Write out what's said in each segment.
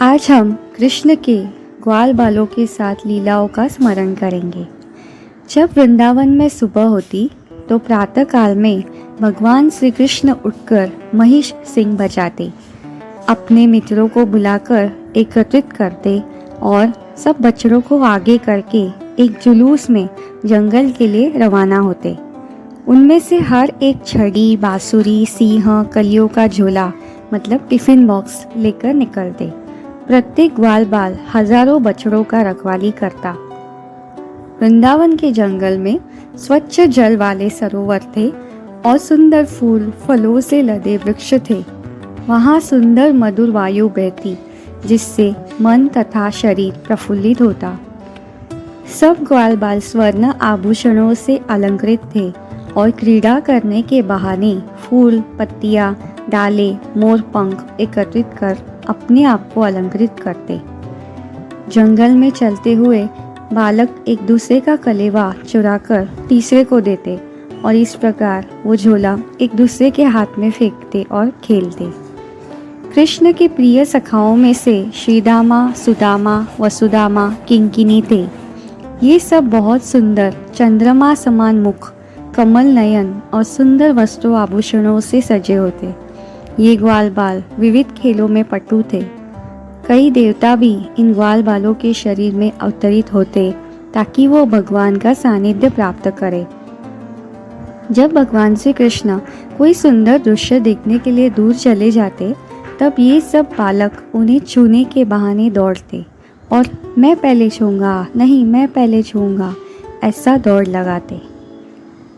आज हम कृष्ण के ग्वाल बालों के साथ लीलाओं का स्मरण करेंगे। जब वृंदावन में सुबह होती तो प्रातःकाल में भगवान श्री कृष्ण उठकर महिष सिंह बजाते, अपने मित्रों को बुलाकर एकत्रित करते और सब बछड़ों को आगे करके एक जुलूस में जंगल के लिए रवाना होते। उनमें से हर एक छड़ी, बांसुरी, सिंह, कलियों का झोला मतलब टिफिन बॉक्स लेकर निकलते। प्रत्येक ग्वाल बाल हजारों बछड़ों का रखवाली करता। वृंदावन के जंगल में स्वच्छ जल वाले सरोवर थे और सुंदर फूल फलों से लदे वृक्ष थे। वहाँ सुंदर मधुर वायु बहती, जिससे मन तथा शरीर प्रफुल्लित होता। सब ग्वाल बाल स्वर्ण आभूषणों से अलंकृत थे और क्रीड़ा करने के बहाने फूल, पत्तियां, डाले, मोर पंख एकत्रित कर अपने आप को अलंकृत करते। जंगल में चलते हुए बालक एक दूसरे का कलेवा चुराकर तीसरे को देते और इस प्रकार वो झोला एक दूसरे के हाथ में फेंकते और खेलते। कृष्ण के प्रिय सखाओं में से श्रीदामा, सुदामा, वसुदामा, किंकिनी थे। ये सब बहुत सुंदर, चंद्रमा समान मुख, कमल नयन और सुंदर वस्त्रों आभूषणों से सजे होते। ये ग्वाल बाल विविध खेलों में पटु थे। कई देवता भी इन ग्वाल बालों के शरीर में अवतरित होते ताकि वो भगवान का सानिध्य प्राप्त करे। जब भगवान श्री कृष्ण कोई सुंदर दृश्य देखने के लिए दूर चले जाते, तब ये सब बालक उन्हें छूने के बहाने दौड़ते और मैं पहले छूंगा, नहीं मैं पहले छूंगा, ऐसा दौड़ लगाते।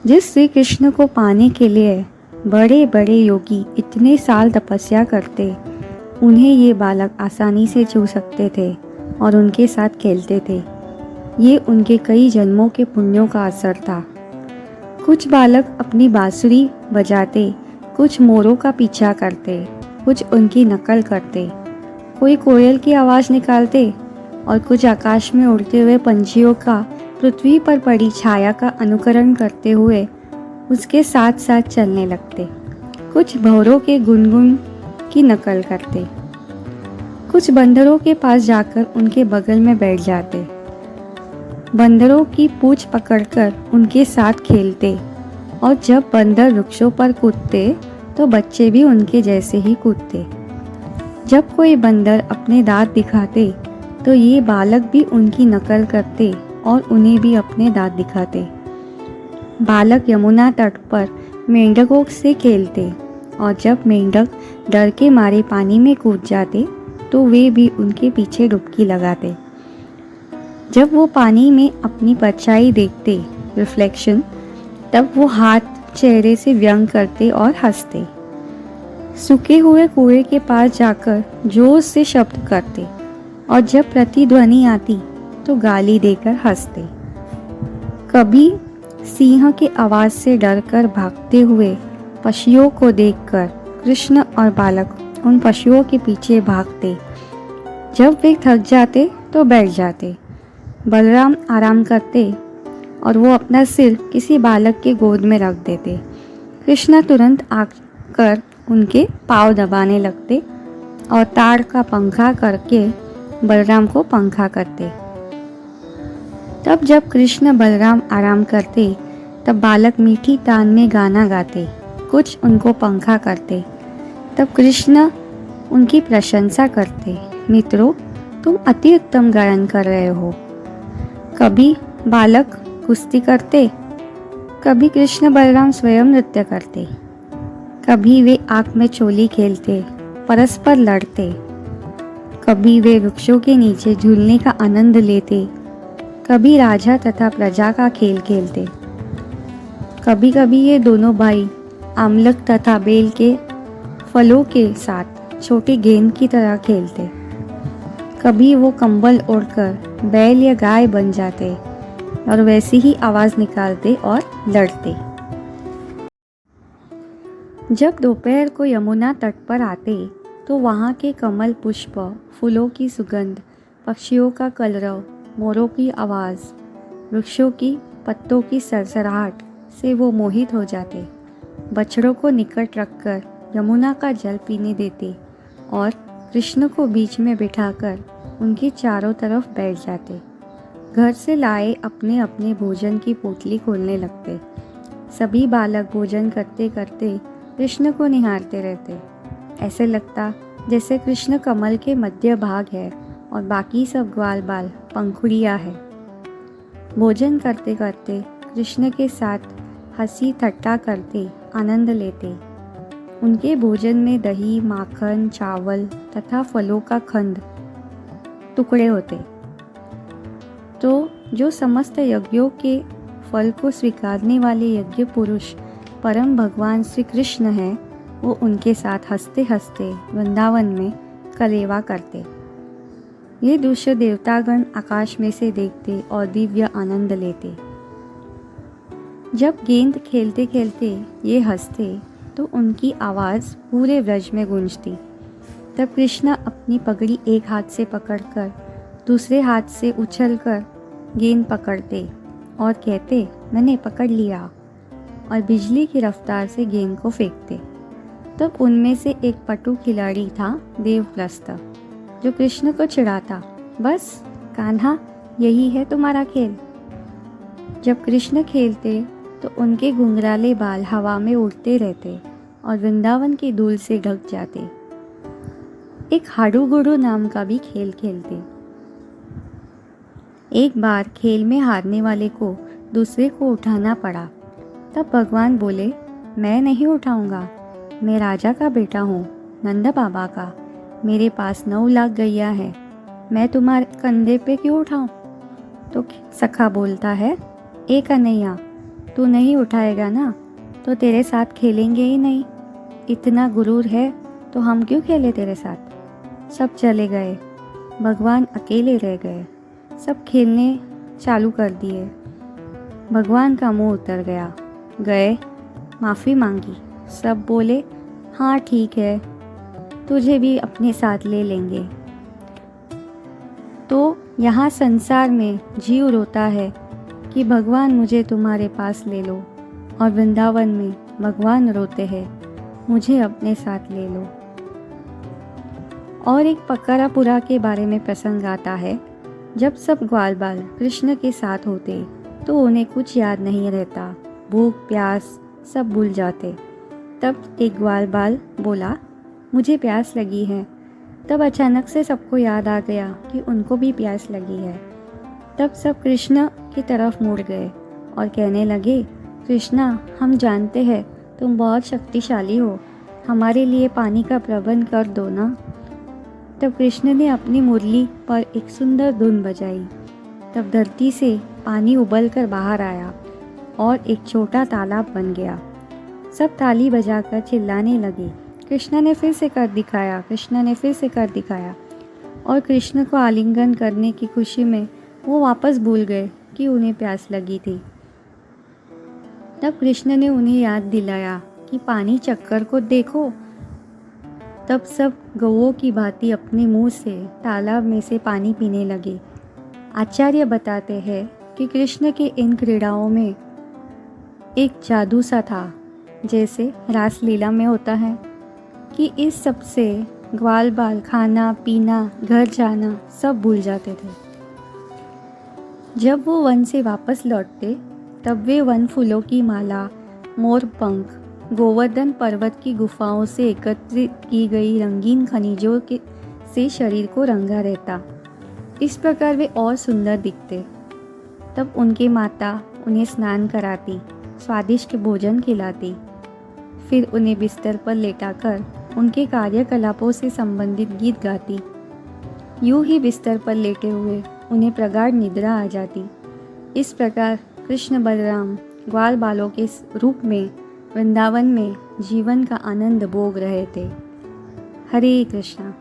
जिस श्री कृष्ण को पाने के लिए बड़े बड़े योगी इतने साल तपस्या करते, उन्हें ये बालक आसानी से छू सकते थे और उनके साथ खेलते थे। ये उनके कई जन्मों के पुण्यों का असर था। कुछ बालक अपनी बांसुरी बजाते, कुछ मोरों का पीछा करते, कुछ उनकी नकल करते, कोई कोयल की आवाज़ निकालते और कुछ आकाश में उड़ते हुए पंछियों का पृथ्वी पर पड़ी छाया का अनुकरण करते हुए उसके साथ साथ चलने लगते। कुछ भंवरों के गुनगुन की नकल करते, कुछ बंदरों के पास जाकर उनके बगल में बैठ जाते, बंदरों की पूंछ पकड़कर उनके साथ खेलते और जब बंदर वृक्षों पर कूदते तो बच्चे भी उनके जैसे ही कूदते। जब कोई बंदर अपने दांत दिखाते तो ये बालक भी उनकी नकल करते और उन्हें भी अपने दांत दिखाते। बालक यमुना तट पर मेंढकों से खेलते और जब मेंढक डर के मारे पानी में कूद जाते तो वे भी उनके पीछे डुबकी लगाते। जब वो पानी में अपनी परछाई देखते, रिफ्लेक्शन, तब वो हाथ चेहरे से व्यंग करते और हंसते। सूखे हुए कुएं के पास जाकर जोर से शब्द करते और जब प्रतिध्वनि आती तो गाली देकर हंसते। कभी सिंह की आवाज से डरकर भागते हुए पक्षियों को देखकर कृष्ण और बालक उन पशुओं के पीछे भागते। जब वे थक जाते तो बैठ जाते। बलराम आराम करते और वो अपना सिर किसी बालक के गोद में रख देते। कृष्ण तुरंत आकर उनके पाँव दबाने लगते और ताड़ का पंखा करके बलराम को पंखा करते। तब जब कृष्ण बलराम आराम करते तब बालक मीठी तान में गाना गाते, कुछ उनको पंखा करते। तब कृष्ण उनकी प्रशंसा करते, मित्रों तुम अति उत्तम गायन कर रहे हो। कभी बालक कुश्ती करते, कभी कृष्ण बलराम स्वयं नृत्य करते, कभी वे आग में चोली खेलते, परस्पर लड़ते, कभी वे वृक्षों के नीचे झूलने का आनंद लेते, कभी राजा तथा प्रजा का खेल खेलते। कभी कभी ये दोनों भाई आमलक तथा बेल के फलों के साथ छोटी गेंद की तरह खेलते। कभी वो कंबल ओढ़कर बैल या गाय बन जाते और वैसी ही आवाज निकालते और लड़ते। जब दोपहर को यमुना तट पर आते तो वहाँ के कमल पुष्प, फूलों की सुगंध, पक्षियों का कलरव, मोरों की आवाज़, वृक्षों की पत्तों की सरसराहट से वो मोहित हो जाते। बछड़ों को निकट रखकर यमुना का जल पीने देते और कृष्ण को बीच में बिठाकर उनके चारों तरफ बैठ जाते। घर से लाए अपने अपने भोजन की पोटली खोलने लगते। सभी बालक भोजन करते करते कृष्ण को निहारते रहते। ऐसे लगता जैसे कृष्ण कमल के मध्य भाग है और बाकी सब ग्वाल बाल पंखुड़ियाँ है। भोजन करते करते कृष्ण के साथ हंसी ठट्टा करते आनंद लेते। उनके भोजन में दही, माखन, चावल तथा फलों का खंड टुकड़े होते। तो जो समस्त यज्ञों के फल को स्वीकारने वाले यज्ञ पुरुष परम भगवान श्री कृष्ण हैं, वो उनके साथ हंसते हंसते वृंदावन में कलेवा करते। ये दृश्य देवतागण आकाश में से देखते और दिव्य आनंद लेते। जब गेंद खेलते खेलते ये हंसते तो उनकी आवाज़ पूरे व्रज में गूंजती। तब कृष्ण अपनी पगड़ी एक हाथ से पकड़कर दूसरे हाथ से उछलकर गेंद पकड़ते और कहते, मैंने पकड़ लिया, और बिजली की रफ्तार से गेंद को फेंकते। तब उनमें से एक पटु खिलाड़ी था, देवप्रस्थ, जो कृष्ण को चिढ़ाता, बस कान्हा, यही है तुम्हारा खेल। जब कृष्ण खेलते तो उनके घुंघराले बाल हवा में उड़ते रहते और वृंदावन की धूल से ढक जाते। एक हाडू-गुडू नाम का भी खेल खेलते। एक बार खेल में हारने वाले को दूसरे को उठाना पड़ा। तब भगवान बोले, मैं नहीं उठाऊंगा, मैं राजा का बेटा हूँ, नंद बाबा का। मेरे पास 9 लाख गैया है, मैं तुम्हारे कंधे पे क्यों उठाऊं? तो सखा बोलता है, ए कन्हैया, तू नहीं उठाएगा ना तो तेरे साथ खेलेंगे ही नहीं। इतना गुरूर है तो हम क्यों खेले तेरे साथ। सब चले गए, भगवान अकेले रह गए। सब खेलने चालू कर दिए। भगवान का मुंह उतर गया। गए, माफ़ी मांगी। सब बोले, हाँ ठीक है, तुझे भी अपने साथ ले लेंगे। तो यहाँ संसार में जीव रोता है कि भगवान मुझे तुम्हारे पास ले लो, और वृंदावन में भगवान रोते हैं, मुझे अपने साथ ले लो। और एक पकड़ापुरा के बारे में प्रसंग आता है। जब सब ग्वाल बाल कृष्ण के साथ होते तो उन्हें कुछ याद नहीं रहता, भूख प्यास सब भूल जाते। तब एक ग्वाल बाल बोला, मुझे प्यास लगी है। तब अचानक से सबको याद आ गया कि उनको भी प्यास लगी है। तब सब कृष्ण की तरफ मुड़ गए और कहने लगे, कृष्णा, हम जानते हैं तुम बहुत शक्तिशाली हो, हमारे लिए पानी का प्रबंध कर दो ना। तब कृष्ण ने अपनी मुरली पर एक सुंदर धुन बजाई। तब धरती से पानी उबलकर बाहर आया और एक छोटा तालाब बन गया। सब ताली बजाकर चिल्लाने लगे, कृष्ण ने फिर से कर दिखाया, कृष्ण ने फिर से कर दिखाया। और कृष्ण को आलिंगन करने की खुशी में वो वापस भूल गए कि उन्हें प्यास लगी थी। तब कृष्ण ने उन्हें याद दिलाया कि पानी चक्कर को देखो। तब सब गौओं की भांति अपने मुंह से तालाब में से पानी पीने लगे। आचार्य बताते हैं कि कृष्ण के इन क्रीड़ाओं में एक जादू सा था, जैसे रासलीला में होता है, कि इस सब से ग्वाल बाल खाना पीना घर जाना सब भूल जाते थे। जब वो वन से वापस लौटते तब वे वन फूलों की माला, मोर पंख, गोवर्धन पर्वत की गुफाओं से एकत्रित की गई रंगीन खनिजों के से शरीर को रंगा रहता। इस प्रकार वे और सुंदर दिखते। तब उनकी माता उन्हें स्नान कराती, स्वादिष्ट भोजन खिलाती, फिर उन्हें बिस्तर पर लेटाकर उनके कार्यकलापों से संबंधित गीत गाती। यूं ही बिस्तर पर लेटे हुए उन्हें प्रगाढ़ निद्रा आ जाती। इस प्रकार कृष्ण बलराम ग्वाल बालों के रूप में वृंदावन में जीवन का आनंद भोग रहे थे। हरे कृष्णा।